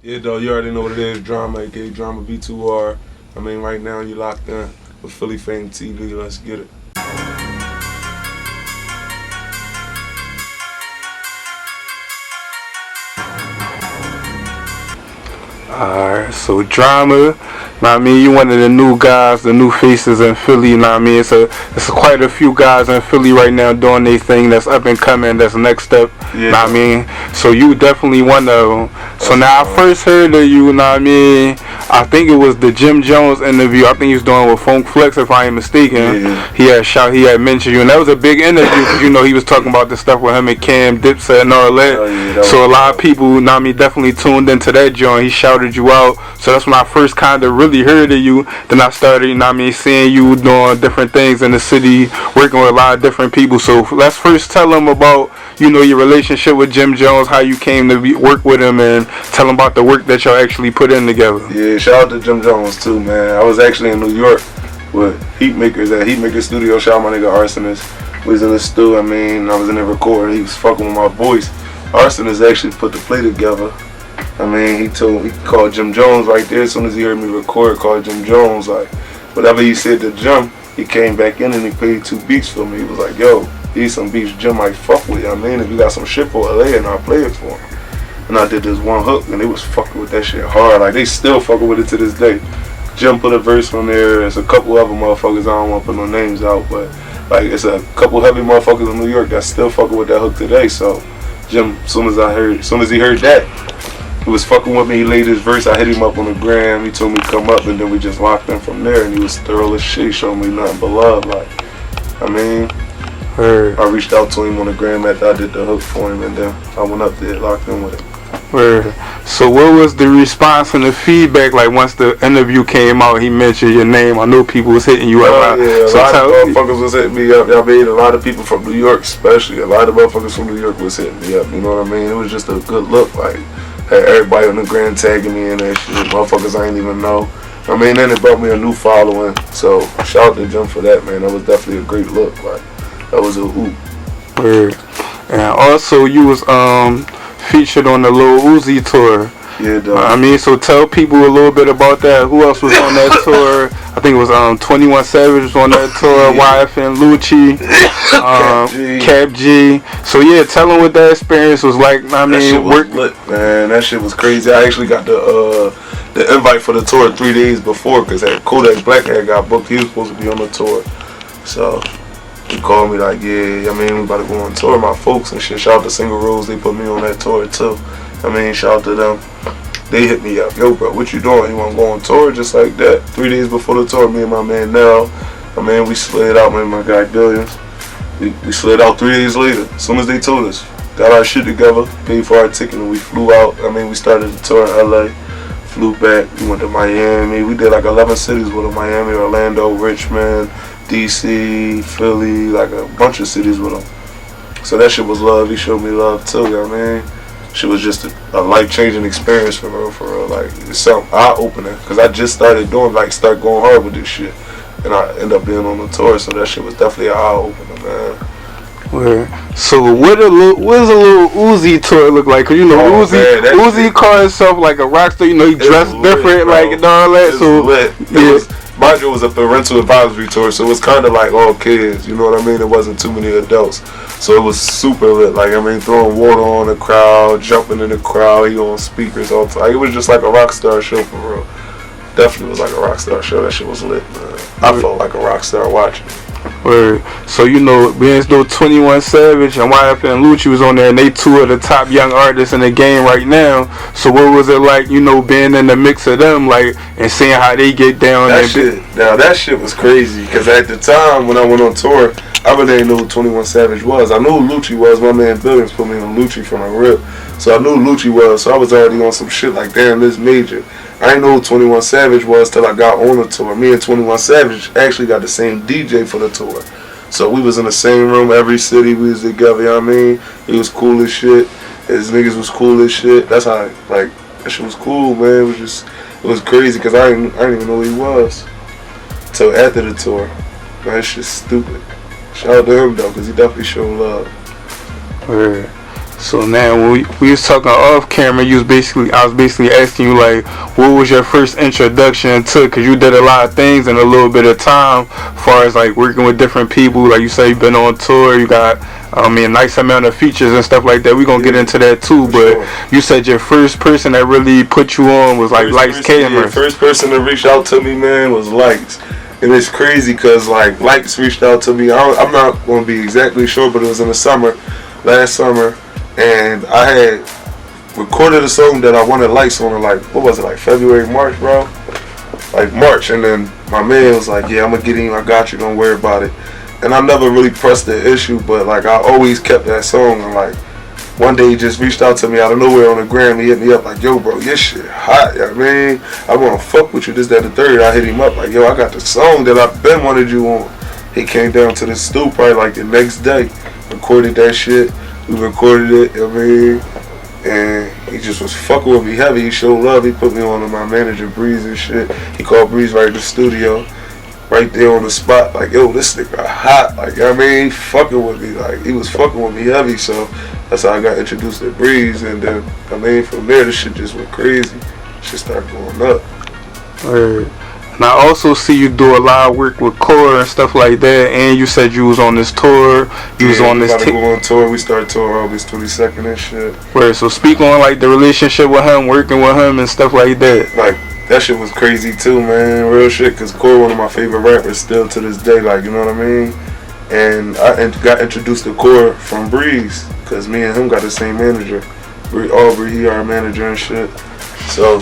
Yeah, though, you already know what it is. Drama, aka DramaB2R. I mean, right now you locked in with Philly Fame TV. Let's get it. Alright, so Drama, I mean, you one of the new guys, the new faces in Philly, you know what I mean? It's quite a few guys in Philly right now doing their thing that's up and coming, that's next up, you know what I mean? So you definitely one of them. So now I first heard of you, you know what I mean? I think it was the Jim Jones interview. I think he was doing with Funk Flex, if I ain't mistaken. Yeah. He had mentioned you, and that was a big interview because you know he was talking about the stuff with him and Cam, Dipset, and all that. So a lot of people, you know what I mean, definitely tuned into that joint. He shouted you out. So that's when I first kind of really heard of you. Then I started, you know what I mean, seeing you doing different things in the city, working with a lot of different people. So let's first tell them about, you know, your relationship with Jim Jones, how you came to work with him, and tell them about the work that y'all actually put in together. Yeah, shout out to Jim Jones too, man. I was actually in New York with Heatmakers at Heatmaker Studio. Shout out my nigga Arsonist. We was in the studio, I mean, I was in there recording. He was fucking with my voice. Arsonist actually put the play together. I mean, he called Jim Jones right there. As soon as he heard me record, called Jim Jones. Like, whatever he said to Jim, he came back in and he played 2 beats for me. He was like, yo, these some beats Jim might fuck with. I mean, if you got some shit for LA, and I'll play it for him. And I did this one hook, and they was fucking with that shit hard. Like, they still fucking with it to this day. Jim put a verse on there. There's a couple other motherfuckers, I don't want to put no names out, but like, it's a couple heavy motherfuckers in New York that still fucking with that hook today. So Jim, as soon as he heard that, he was fucking with me. He laid his verse. I hit him up on the gram. He told me to come up, and then we just locked in from there. And he was thorough as shit. He showed me nothing but love. Like, I mean, I reached out to him on the gram after I did the hook for him, and then I went up there, locked in with it. So what was the response and the feedback like once the interview came out? He mentioned your name. I know people was hitting you up. Yeah, a lot of motherfuckers was hitting me up. I mean, a lot of people from New York, especially a lot of motherfuckers from New York was hitting me up. You know what I mean? It was just a good look. Like, had everybody on the gram tagging me and that shit. Motherfuckers I ain't even know. I mean, then it brought me a new following. So shout out to Jim for that, man. That was definitely a great look. Like, that was a hoop. And also you was featured on the Lil Uzi tour. Yeah, dog. I mean, so tell people a little bit about that. Who else was on that tour? I think it was 21 Savage was on that tour. YFN Lucci, KapG. So yeah, tell them what that experience was like. I mean, that shit was lit, man. That shit was crazy. I actually got the invite for the tour 3 days before because Kodak Black had got booked. He was supposed to be on the tour. So he called me like, yeah, I mean, we about to go on tour, my folks and shit. Shout out to Single Rules, they put me on that tour too. I mean, shout out to them. They hit me up, yo bro, what you doing? You wanna go on tour? Just like that. 3 days before the tour, me and my man Nell, I mean, we slid out, man, my guy Billions. We slid out 3 days later, as soon as they told us. Got our shit together, paid for our ticket, and we flew out. I mean, we started the tour in LA, flew back, we went to Miami. We did like 11 cities with them, Miami, Orlando, Richmond, DC, Philly, like a bunch of cities with him. So that shit was love. He showed me love too, you know what I mean? Shit was just a life-changing experience for real, Like, it's something eye-opening. Because I just started start going hard with this shit. And I end up being on the tour, so that shit was definitely an eye-opener, man. So what does a Lil Uzi tour look like? Cause you know Uzi called himself like a rock star. You know he dressed different, like and all that. Mind you, it was a parental advisory tour, so it was kind of like all kids, you know what I mean? It wasn't too many adults. So it was super lit, like, I mean, throwing water on the crowd, jumping in the crowd, he on speakers all the time. Like, it was just like a rock star show for real. Definitely was like a rock star show. That shit was lit, man. I felt like a rock star watching it. So you know, being as though 21 Savage and YFN Lucci was on there, and they 2 of the top young artists in the game right now. So what was it like, you know, being in the mix of them, like, and seeing how they get down? That shit was crazy. Cause at the time when I went on tour, I really didn't know who 21 Savage was. I knew who Lucci was. My man Billions put me on Lucci from a rip, so I knew who Lucci was. So I was already on some shit like, damn, this major. I didn't know who 21 Savage was till I got on the tour. Me and 21 Savage actually got the same DJ for the tour. So we was in the same room, every city we was together, you know what I mean? He was cool as shit. His niggas was cool as shit. That's how, like, that shit was cool, man. It was crazy because I didn't even know who he was till after the tour. Man, that shit's stupid. Shout out to him, though, because he definitely showed love. So now when we was talking off camera, I was basically asking you like, what was your first introduction to? Cause you did a lot of things in a little bit of time, as far as like working with different people. Like you say, you've been on tour. You got, a nice amount of features and stuff like that. We gonna get into that too. But you said your first person that really put you on was like Lihtz Kamraz. First person to reach out to me, man, was Lihtz. And it's crazy because like Lihtz reached out to me. I'm not gonna be exactly sure, but it was in the summer, last summer. And I had recorded a song that I wanted Lihtz on, like, what was it, like February, March, bro? Like March, and then my man was like, yeah, I'm gonna get in, I got you, don't worry about it. And I never really pressed the issue, but like I always kept that song. And like one day he just reached out to me out of nowhere on the gram. He hit me up like, yo bro, your shit hot, you know what I mean? I wanna fuck with you, this, that, the third. I hit him up like, yo, I got the song that I've been wanted you on. He came down to the stool probably like the next day, recorded that shit. We recorded it, you know what I mean? And he just was fucking with me heavy. He showed love. He put me on to my manager, Breeze, and shit. He called Breeze right in the studio, right there on the spot. Like, yo, this nigga hot. Like, you know what I mean? He fucking with me. Like, he was fucking with me heavy. So that's how I got introduced to Breeze. And then, from there, this shit just went crazy. Shit started going up. Word. And I also see you do a lot of work with Core and stuff like that. And you said you was on this tour. You was on this. We about to go on tour. We started touring August 22nd and shit. Word. So speak on like the relationship with him, working with him and stuff like that. Like that shit was crazy too, man. Real shit. Cause Core one of my favorite rappers still to this day. Like, you know what I mean? And I got introduced to Core from Breeze. Cause me and him got the same manager. Aubrey, he our manager and shit. So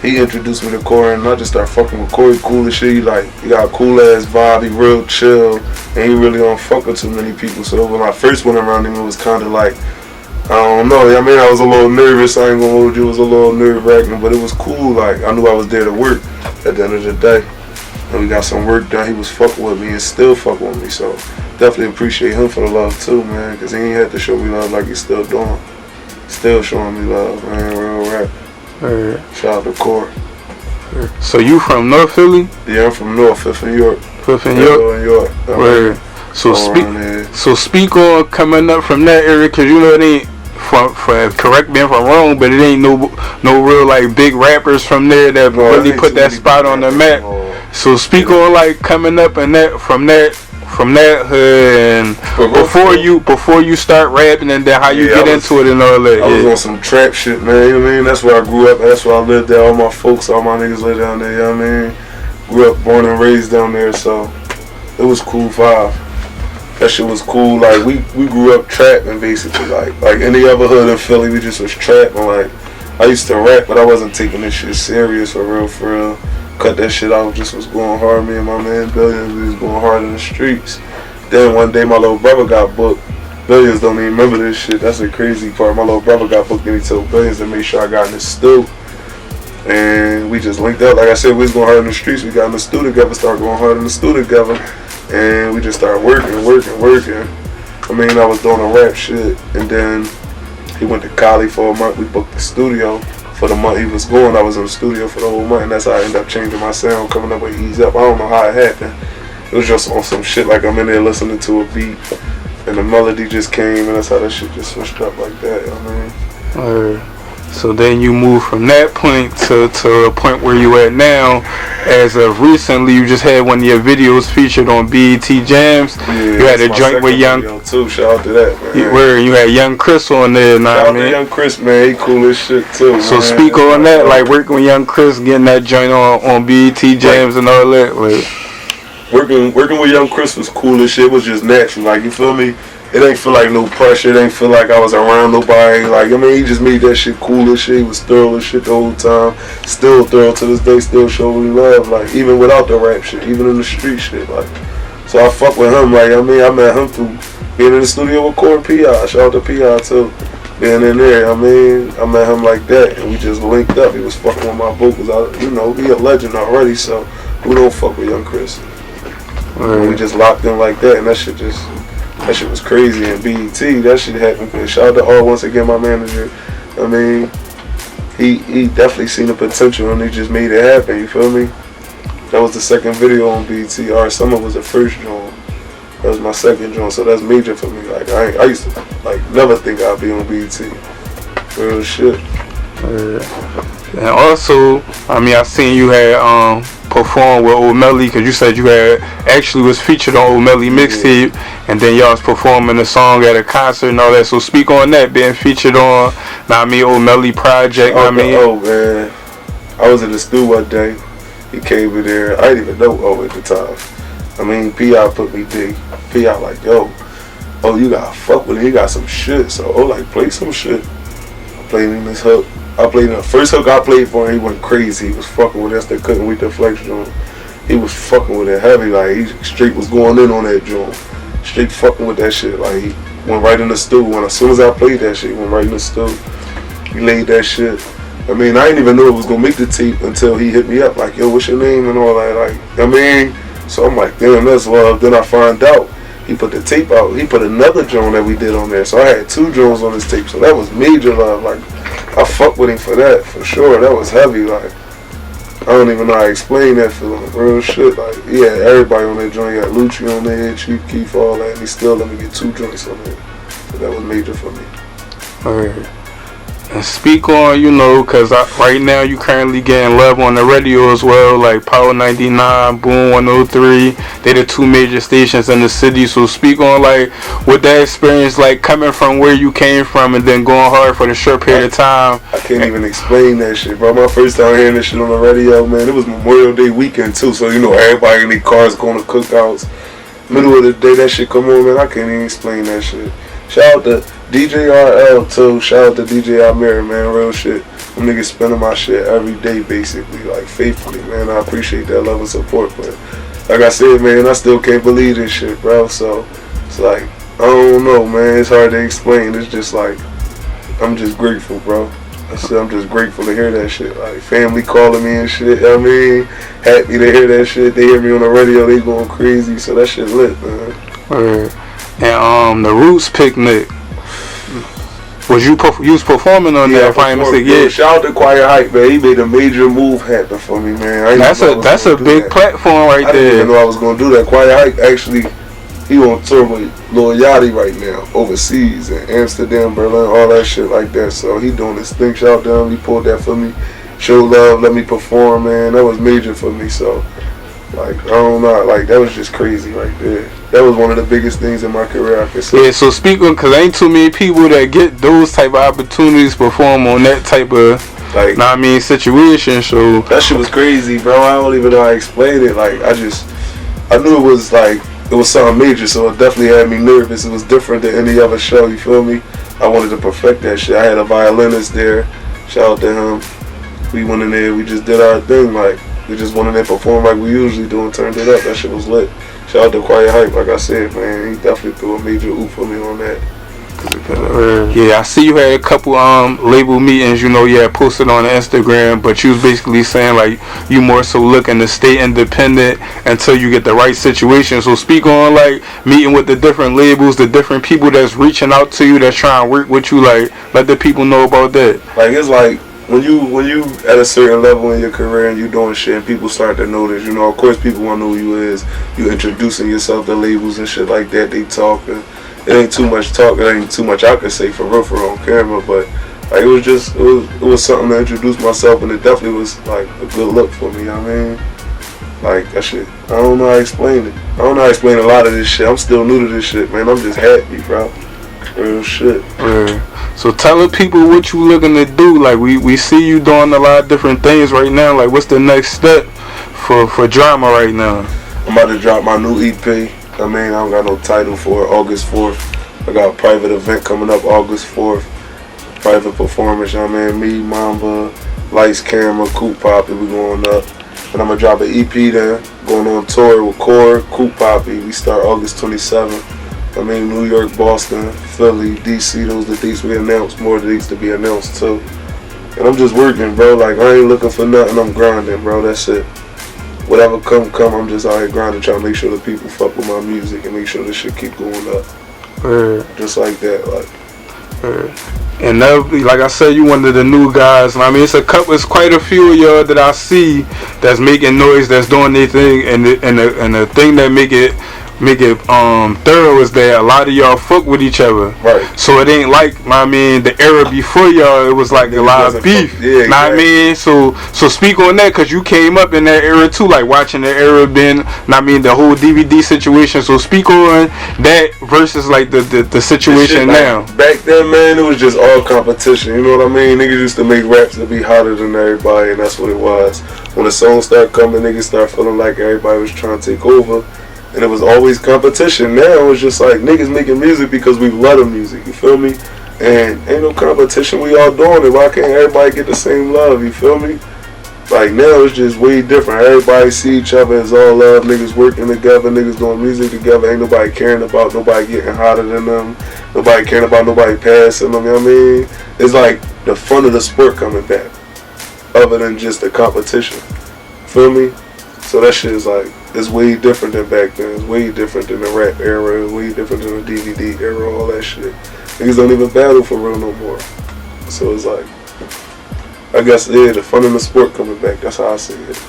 he introduced me to Core, and I just started fucking with Core. He cool as shit. He got a cool ass vibe. He real chill, and he really don't fuck with too many people. So when I first went around him, it was kind of like, I don't know. I mean, I was a little nervous. I ain't gonna hold you. It was a little nerve wracking, but it was cool. Like I knew I was there to work at the end of the day, and we got some work done. He was fucking with me and still fucking with me. So definitely appreciate him for the love too, man. Cause he ain't had to show me love like he's still doing. Still showing me love, man. Real rap. Shout out to Core. So you from North Philly? Yeah, I'm from North, 5th and York. 5th and York. Word. So speak on coming up from that area, cause you know it ain't correct me if I'm wrong, but it ain't no real like big rappers from there that really put that spot on the map. So speak on like coming up and that from that hood, and before you start rapping, and then how you get into it and all that. I was on some trap shit, man. You know what I mean? That's where I grew up. That's where I lived there. All my folks, all my niggas live down there. You know what I mean? Grew up, born and raised down there, so it was cool vibe. That shit was cool. Like we grew up trapping basically. Like any other hood in Philly, we just was trapping. Like I used to rap, but I wasn't taking this shit serious for real. Cut that shit out, just was going hard. Me and my man Billions, we was going hard in the streets. Then one day my little brother got booked. Billions don't even remember this shit. That's the crazy part. My little brother got booked and he told Billions to make sure I got in the stew. And we just linked up. Like I said, we was going hard in the streets. We got in the stew together, started going hard in the stew together. And we just started working. I mean, I was doing a rap shit. And then he went to Cali for a month. We booked the studio. For the month he was going, I was in the studio for the whole month, and that's how I ended up changing my sound, coming up with Ease Up. I don't know how it happened. It was just on some shit, like I'm in there listening to a beat, and the melody just came, and that's how that shit just switched up like that, you know what I mean? So then you move from that point to a point where you at now. As of recently, you just had one of your videos featured on BET Jams. Yeah, you had a joint with Young. Too. Shout out to that, man. Where you had Young Chris on there, Shout out to Young Chris, man. He cool as shit too. So man. Speak on that, like working with Young Chris, getting that joint on BET Jams and all that. Like, working with Young Chris was cool as shit. It was just natural, like you feel me. It ain't feel like no pressure. It ain't feel like I was around nobody. Like, I mean, he just made that shit cool as shit. He was thorough as shit the whole time. Still thorough to this day. Still showing love. Like, even without the rap shit. Even in the street shit. Like, so I fuck with him. Like, I mean, I met him through being in the studio with Core and P.I. Shout out to P.I. too. Being in there, I mean, I met him like that. And we just linked up. He was fucking with my vocals. You know, he a legend already. So, we don't fuck with Young Chris. We just locked in like that. And that shit was crazy. And BET, that shit happened. Shout out to R once again, my manager. I mean, he definitely seen the potential and he just made it happen, you feel me? That was the second video on BET. Our Summer was the first joint. That was my second joint, so that's major for me. Like I used to like never think I'd be on BET. Real shit. And also, I mean, I seen you had performed with Omelly, because you said you had actually was featured on Omelly mixtape, and then y'all was performing the song at a concert and all that. So speak on that, being featured on, Omelly project. Oh man, I was in the studio one day. He came in there. I didn't even know O at the time. I mean, P.I. put me big. P.I. like, yo, oh, you gotta fuck with it. He got some shit. So, oh, like, play some shit. I played him this hook. I played the first hook I played for him. He went crazy. He was fucking with us. They couldn't wait to flex on. He was fucking with it heavy. Like, he straight was going in on that joint. Straight fucking with that shit. Like, he went right in the studio. As soon as I played that shit, he went right in the studio. He laid that shit. I mean, I didn't even know it was gonna make the tape until he hit me up. Like, yo, what's your name and all that. Like, I mean, so I'm like, damn, that's love. Then I find out he put the tape out. He put another joint that we did on there. So I had 2 joints on this tape. So that was major love. Like, I fuck with him for that, for sure. That was heavy. Like, I don't even know how to explain that feeling. Real shit. Like, he had everybody on that joint. He had Lucci on there, Chief Keef, all that. And he still let me get 2 joints on there. So that was major for me. Alright. And speak on, because right now you currently getting love on the radio as well, like Power 99, Boom 103. They the 2 major stations in the city. So speak on, like, what that experience like coming from where you came from and then going hard for the short period of time. I can't even explain that shit, bro. My first time hearing this shit on the radio, man, it was Memorial Day weekend too. So everybody in their cars going to cookouts. Middle of the day, that shit come on, man. I can't even explain that shit. Shout out to DJ RL too. Shout out to DJ Amir, man. Real shit. Them niggas spending my shit every day, basically, like faithfully, man. I appreciate that love and support, but like I said, man, I still can't believe this shit, bro. So it's like, I don't know, man. It's hard to explain. It's just like, I'm just grateful, bro. I'm just grateful to hear that shit. Like, family calling me and shit. I mean, happy to hear that shit. They hear me on the radio. They going crazy. So that shit lit, man. And the Roots picnic. Was you was performing on that? If I ain't mistaken, yeah. Shout out to Quiet Hype, man. He made a major move happen for me, man. That's a big platform right there. I didn't even know I was gonna do that. Quiet Hype actually, he on tour with Lil Yachty right now, overseas in Amsterdam, Berlin, all that shit like that. So he doing this thing. Shout out to him. He pulled that for me. Show love, let me perform, man. That was major for me. So, like, I don't know, like, that was just crazy right there. That was one of the biggest things in my career, I could say. Yeah, so speaking, because ain't too many people that get those type of opportunities to perform on that type of, like, situation. So that shit was crazy, bro. I don't even know how to explain it. Like, I knew it was like, it was something major, so it definitely had me nervous. It was different than any other show, you feel me? I wanted to perfect that shit. I had a violinist there. Shout out to him. We went in there, we just did our thing, like, we just went in there, performed like we usually do and turned it up. That shit was lit. Shout out to Quiet Hype, like I said, man. He definitely threw a major oof for me on that. Yeah, I see you had a couple label meetings, you had posted on Instagram, but you was basically saying like you more so looking to stay independent until you get the right situation. So speak on like meeting with the different labels, the different people that's reaching out to you, that's trying to work with you. Like, let the people know about that. Like, it's like when you at a certain level in your career and you doing shit and people start to notice, of course people want to know who you is. You introducing yourself to labels and shit like that. They talking. It ain't too much talk. It ain't too much I can say for real on camera. But like, it was something to introduce myself, and it definitely was like a good look for me. You know what I mean? Like, that shit. I don't know how to explain it. I don't know how to explain a lot of this shit. I'm still new to this shit, man. I'm just happy, bro. Real shit. So tell the people what you looking to do. Like, we see you doing a lot of different things right now. Like, what's the next step for drama right now? I'm about to drop my new EP. I mean, I don't got no title for it. August 4th. I got a private event coming up August 4th. Private performance, me, Mamba, Lights, Camera, Coop Poppy, we going up. And I'm going to drop an EP then. Going on tour with Core, Coop Poppy. We start August 27th. New York, Boston, Philly, DC, those the dates we announced. More dates to be announced too. And I'm just working, bro. Like, I ain't looking for nothing. I'm grinding, bro. That's it. Whatever come, I'm just out here grinding, trying to make sure that people fuck with my music and make sure this shit keep going up. Just like that, like. And that, like I said, you one of the new guys. It's quite a few of y'all that I see that's making noise, that's doing their thing, and the thing that make it make it thorough is that a lot of y'all fuck with each other. Right. So it ain't like, I mean, the era before y'all, it was like a lot of beef. Yeah, exactly. I mean, so speak on that, cause you came up in that era too, like watching the era been, I mean, the whole DVD situation. So speak on that versus like the situation now. Back then, man, it was just all competition. You know what I mean? Niggas used to make raps to be hotter than everybody, and that's what it was. When the songs start coming, niggas start feeling like everybody was trying to take over, and it was always competition. Now it's just like niggas making music because we love the music, you feel me? And ain't no competition, we all doing it. Why can't everybody get the same love, you feel me? Like now it's just way different. Everybody see each other as all love, niggas working together, niggas doing music together. Ain't nobody caring about nobody getting hotter than them, nobody caring about nobody passing them, you know what I mean? It's like the fun of the sport coming back, other than just the competition. Feel me? So that shit is like, it's way different than back then. It's way different than the rap era. It's way different than the DVD era, all that shit. Niggas don't even battle for real no more. So it's like, I guess, yeah, the fun in the sport coming back. That's how I see it.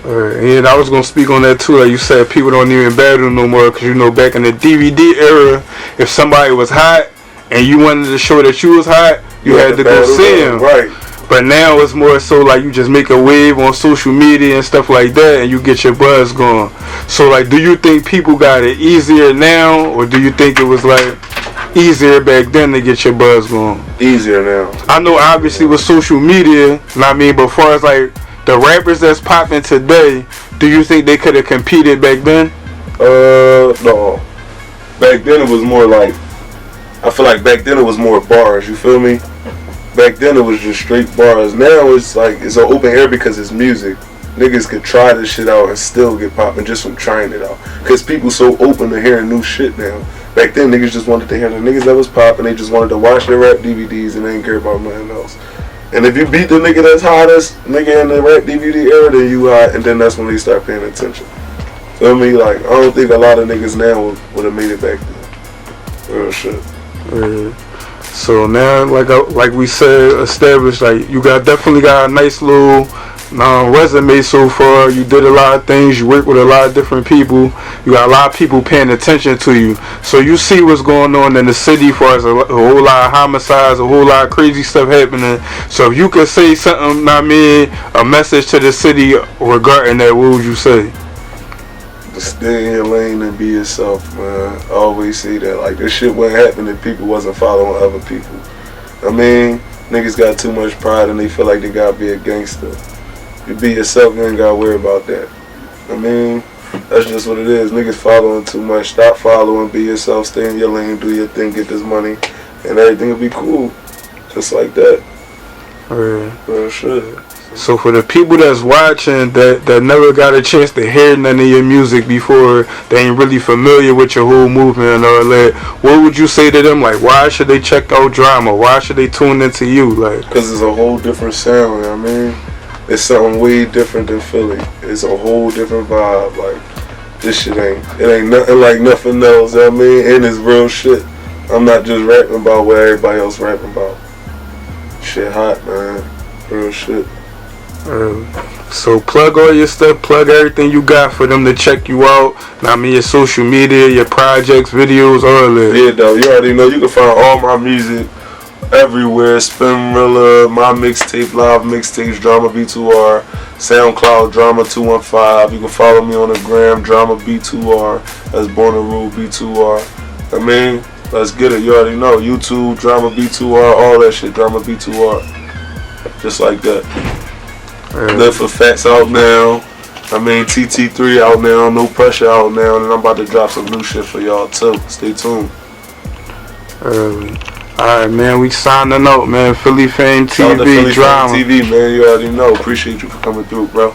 Alright, and I was gonna speak on that too. Like you said, people don't even battle no more, cause you know back in the DVD era, if somebody was hot and you wanted to show that you was hot, you had to go see him. Right. But now it's more so like you just make a wave on social media and stuff like that, and you get your buzz going. So like, do you think people got it easier now, or do you think it was like easier back then to get your buzz going? Easier now. I know obviously with social media, I mean, but as far as like the rappers that's popping today, do you think they could have competed back then? No. Back then it was more like, I feel like back then it was more bars, you feel me? Back then it was just straight bars. Now it's like, it's an open air because it's music. Niggas could try this shit out and still get popping just from trying it out. Because people so open to hearing new shit now. Back then niggas just wanted to hear the niggas that was popping. They just wanted to watch their rap DVDs and they didn't care about nothing else. And if you beat the nigga that's hottest, nigga in the rap DVD era, then you hot, and then that's when they start paying attention. Feel me? Like, I don't think a lot of niggas now would have made it back then. Real shit. So now, like we said, established, like you definitely got a nice little resume so far. You did a lot of things. You work with a lot of different people. You got a lot of people paying attention to you. So you see what's going on in the city as far as a whole lot of homicides, a whole lot of crazy stuff happening. So if you could say something, I mean, a message to the city regarding that, what would you say? Stay in your lane and be yourself, man. I always say that. Like, this shit wouldn't happen if people wasn't following other people. I mean, niggas got too much pride and they feel like they gotta be a gangster. You be yourself, you ain't gotta worry about that. I mean, that's just what it is. Niggas following too much. Stop following, be yourself, stay in your lane, do your thing, get this money, and everything will be cool. Just like that. Real shit. So for the people that's watching that never got a chance to hear none of your music before, they ain't really familiar with your whole movement and all that, what would you say to them? Like, why should they check out Drama? Why should they tune into you? Like, because it's a whole different sound, you know what I mean? It's something way different than Philly. It's a whole different vibe. Like, this shit ain't nothing like nothing else, you know what I mean? And it's real shit. I'm not just rapping about what everybody else rapping about. Shit hot, man. Real shit. So plug all your stuff, plug everything you got for them to check you out. I mean, your social media, your projects, videos, all that. Yeah, though, you already know you can find all my music everywhere. Spinrilla, my mixtape, live mixtapes, DramaB2R, SoundCloud, Drama215. You can follow me on the gram, DramaB2R. That's Born to Rule B2R. I mean, let's get it. You already know. YouTube, DramaB2R, all that shit, DramaB2R. Just like that. Live for Fats out now. I mean, TT3 out now. No Pressure out now. And I'm about to drop some new shit for y'all too. Stay tuned. Alright, man. We signing out, man. Philly Fame TV, Philly Drama. Fame TV, man. You already know. Appreciate you for coming through, bro.